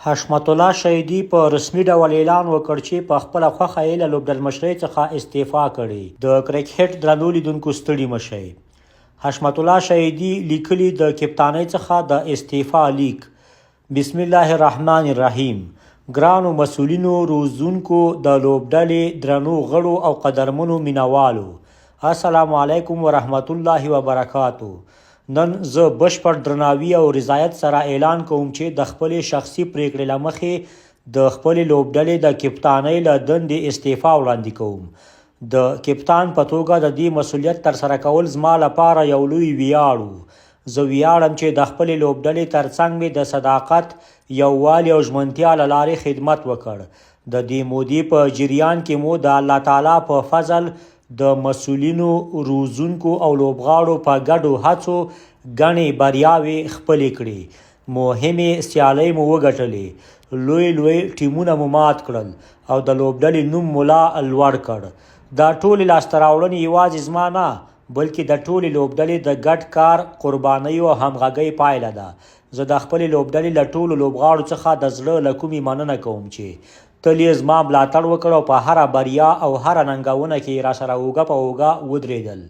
حشمت الله شهیدي په رسمي ډول اعلان وکړ چې په خپله خوښه یې له لوبډلمشرۍ څخه استعفا کړې. د کرکټ درنو لیدونکو ستړي مه شئ. حشمت الله شهیدي لیکلي د کپتانۍ څخه د استعفا لیک. بسم الله الرحمن الرحیم. ګرانو مسؤلینو، روزونکو، د لوبډلې درنو غړو او قدرمنو مینوالو، السلام علیکم ورحمت الله وبرکاتو. نن زه بشپړ درناوي او رضایت سره اعلان کوم چې د خپلې شخصي پریکړې له مخې د خپلې لوبډلې د کپتانۍ له دندې استعفا وړاندې کوم. د کپتان په توګه د دې مسؤلیت ترسره کول زما لپاره یو لوی ویاړ و. زه ویاړم چې د خپلې لوبډلې ترڅنګ مې د صداقت، یووالي او ژمنتیا له لارې خدمت وکړ. د دې مودې په جریان کې مو د الله تعالی په فضل د مسؤلینو، روزونکو او لوبغاړو په ګډو هڅو ګڼې بریاوې خپلې کړې. مهمې سیالۍ مو وګټلې، لوی ټیمونه مو مات کړل او د لوبډلې نوم مو لا لوړ کړ. دا ټولې لاسته راوړنې یوازې زما نه بلکې د ټولې لوبډلې د ګډ کار، قربانیو او همغږۍ پایله ده. زه د خپلې لوبډلې له ټولو لوبغاړو څخه د زړه له کومې مننه کوم چې تل یې زما ملاتړ وکړ او په هره بریا او هره ننګونه کې راسره اوږه په اوږه ودرېدل.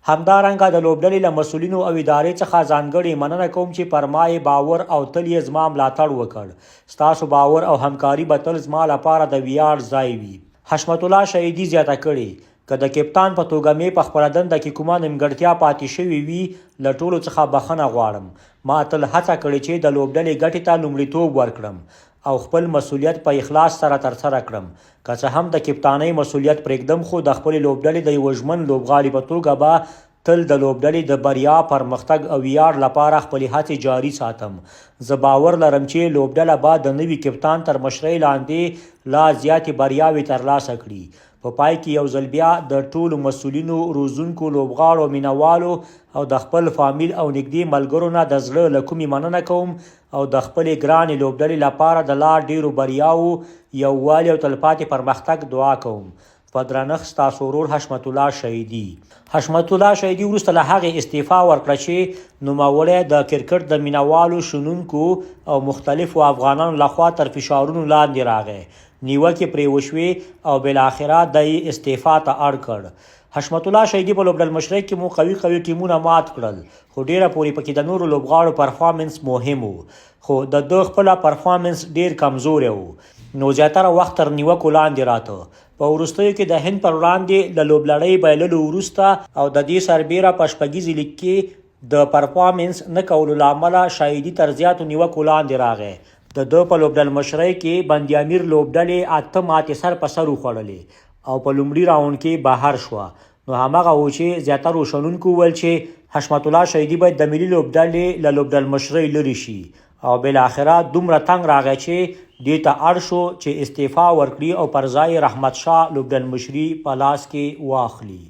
همدارنګه د لوبډلې له مسؤلینو او ادارې څخه ځانګړې مننه کوم چې پر ما یې باور او تل یې زما ملاتړ وکړ. ستاسو باور او همکاري به تل زما لپاره د ویاړ ځای وي. حشمت الله شهیدي زیاته کړې، که د کپتان په توګه مې په خپله دنده کې کومه نیمګړتیا پاتې شوې وي، له ټولو څخه بخښنه غواړم. ما تل هڅه کړې چې د لوبډلې ګټې ته لومړیتوب ورکړم او خپل مسؤلیت په اخلاص سره ترسره کړم. که څه هم د کپتانۍ مسؤلیت پرېږدم، خو د خپلې لوبډلې د یوه ژمن لوبغاړي په توګه به تل د لوبډلې د بریا، پرمختګ او ویاړ لپاره خپلې هڅې جاري ساتم. زه باور لرم چې لوبډله به د نوي کپتان تر مشرۍ لاندې لا زیاتې بریاوې ترلاسه کړي. په پای کې یو ځل بیا د ټولو مسؤلینو، روزونکو، لوبغاړو، مینوالو او د خپل فامیل او نږدې ملګرو نه د زړه له کومې مننه کوم او د خپلې ګرانې لوبډلې لپاره د لا ډیرو بریاوو، یووالي او تلپاتې پرمختګ دعا کوم. په درنښت، ستاسو ورور حشمت الله شهیدي. حشمت الله شهیدي وروسته له هغې استعفا ورکړه چې نوموړی د کرکټ د مینوالو، شنونکو او مختلفو افغانانو لخوا تر فشارونو لاندې راغی. نیوکې پرې وشوې او بالاخره د یې استعفا ته اړ کړ. حشمت الله شهیدي په لوبډلمشرۍ کې مو قوي ټیمونه مات کړل، خو ډیره پورې پکې د نورو لوبغاړو پرفارمنس مهم و، خو د ده خپله پرفارمنس ډیر کمزوری و، نو زیاتره وخت تر نیوکو لاندې راته. په وروستیو کې د هند پر وړاندې له لوبلړۍ بایللو وروسته او د دې سربیره په شپږیز لیګ کې د پرفارمنس نه کولو له امله شهیدي تر زیاتو نیوکو لاندې راغی. د ده په لوبډلمشرۍ کې بند امیر لوبډلې 8 ماتې سر په سر وخوړلې او په لومړي راونډ کې بهر شوه. نو همغه و چې زیاترو شنونکو ویل چې حشمت الله شهیدي باید د ملي لوبډلې له لوبډلمشرۍ لرې شي او بالاخره دومره تنګ راغی چې دې ته اړ شو چې استعفا ورکړي او پر ځای رحمت شاه لوبډلمشري په لاس کې واخلي.